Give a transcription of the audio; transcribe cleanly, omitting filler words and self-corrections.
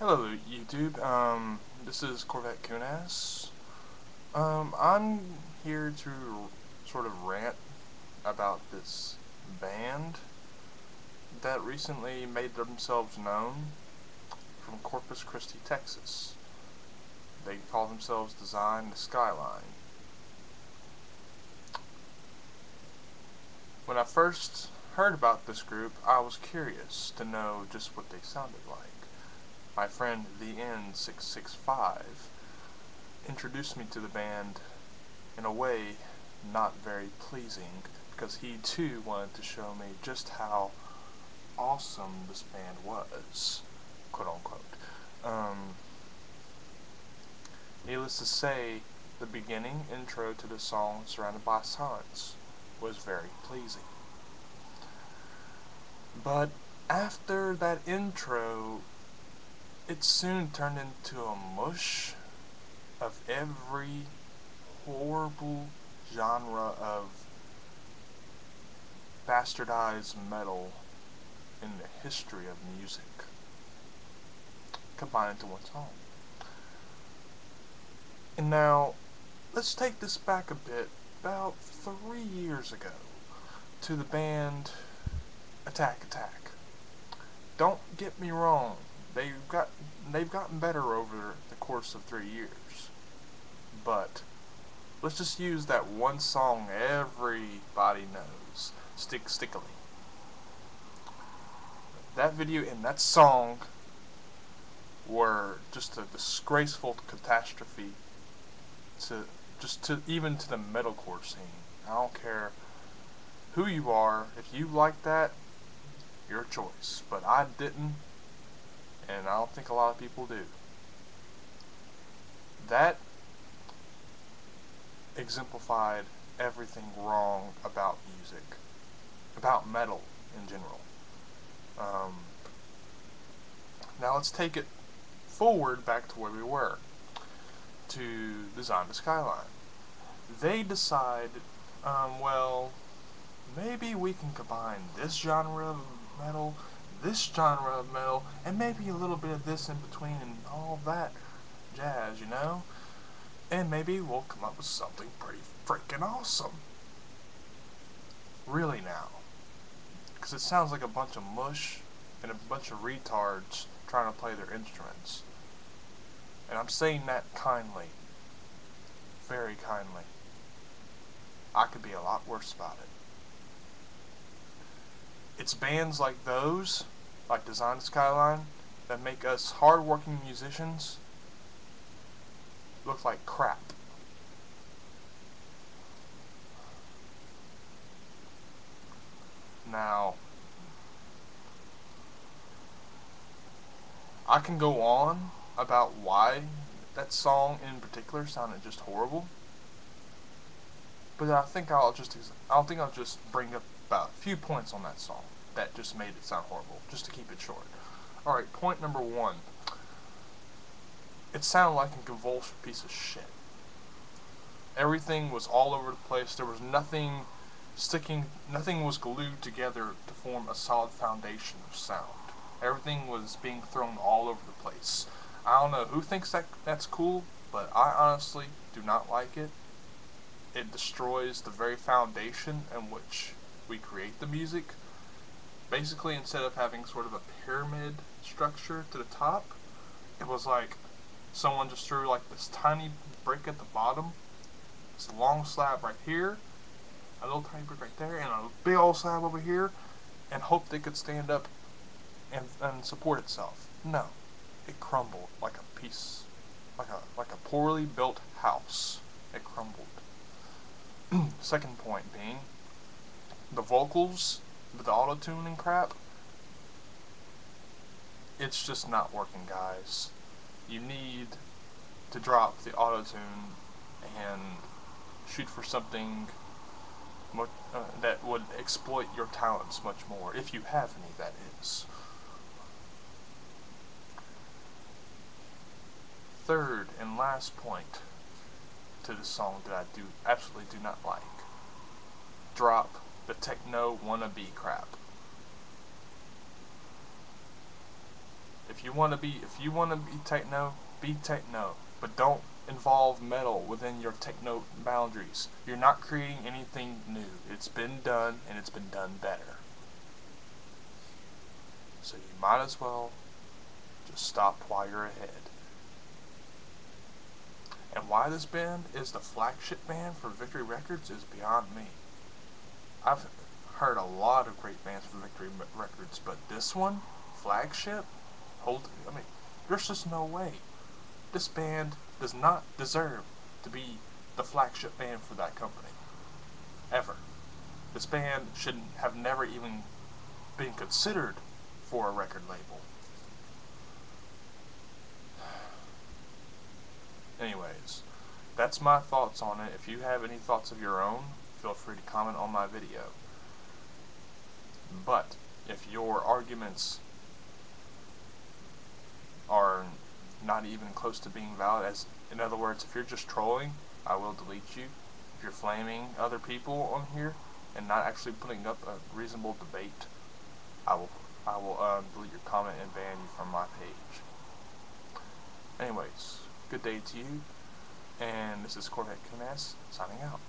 Hello YouTube, this is Corvette Kunas. I'm here to sort of rant about this band that recently made themselves known from Corpus Christi, Texas. They call themselves Design the Skyline. When I first heard about this group, I was curious to know just what they sounded like. My friend the N665 introduced me to the band in a way not very pleasing, because he too wanted to show me just how awesome this band was, quote unquote. Needless to say, the beginning intro to the song Surrounded by Silence was very pleasing. But after that intro, it soon turned into a mush of every horrible genre of bastardized metal in the history of music combined into one song. And now, let's take this back a bit, about 3 years ago, to the band Attack Attack. Don't get me wrong, they've gotten better over the course of 3 years. But let's just use that one song everybody knows, Stickily. That video and that song were just a disgraceful catastrophe even to the metalcore scene. I don't care who you are, if you like that, your choice. But I didn't, and I don't think a lot of people do. That exemplified everything wrong about music, about metal in general. Now let's take it forward back to where we were, to Design the Skyline. They decided, well, maybe we can combine this genre of metal, and maybe a little bit of this in between and all that jazz, you know? And maybe we'll come up with something pretty freaking awesome. Really now. Because it sounds like a bunch of mush and a bunch of retards trying to play their instruments. And I'm saying that kindly. Very kindly. I could be a lot worse about it. It's bands like those, like Design the Skyline, that make us hard-working musicians look like crap. Now, I can go on about why that song in particular sounded just horrible, but I think I'll just bring up about a few points on that song that just made it sound horrible, just to keep it short. Alright, point number 1. It sounded like a convulsive piece of shit. Everything was all over the place. There was nothing was glued together to form a solid foundation of sound. Everything was being thrown all over the place. I don't know who thinks that's cool, but I honestly do not like it. It destroys the very foundation in which we create the music. Basically, instead of having sort of a pyramid structure to the top, it was like someone just threw like this tiny brick at the bottom, this long slab right here, a little tiny brick right there, and a big old slab over here, and hoped they could stand up and support itself. No, it crumbled like a piece, like a poorly built house. It crumbled. Second point being, the vocals with the auto-tune and crap, it's just not working, guys. You need to drop the auto-tune and shoot for something that would exploit your talents much more, if you have any, that is. Third and last point to the song that I absolutely do not like. Drop the techno wannabe crap. If you want to be techno, be techno, but don't involve metal within your techno boundaries. You're not creating anything new. It's been done, and it's been done better. So you might as well just stop while you're ahead. And why this band is the flagship band for Victory Records is beyond me. I've heard a lot of great bands from Victory Records, but this one, flagship, there's just no way. This band does not deserve to be the flagship band for that company. Ever. This band should have never even been considered for a record label. Anyways, that's my thoughts on it. If you have any thoughts of your own, feel free to comment on my video. But if your arguments are not even close to being valid, as in other words, if you're just trolling, I will delete you. If you're flaming other people on here and not actually putting up a reasonable debate, I will delete your comment and ban you from my page. Anyways, good day to you, and this is Corvette Kunas signing out.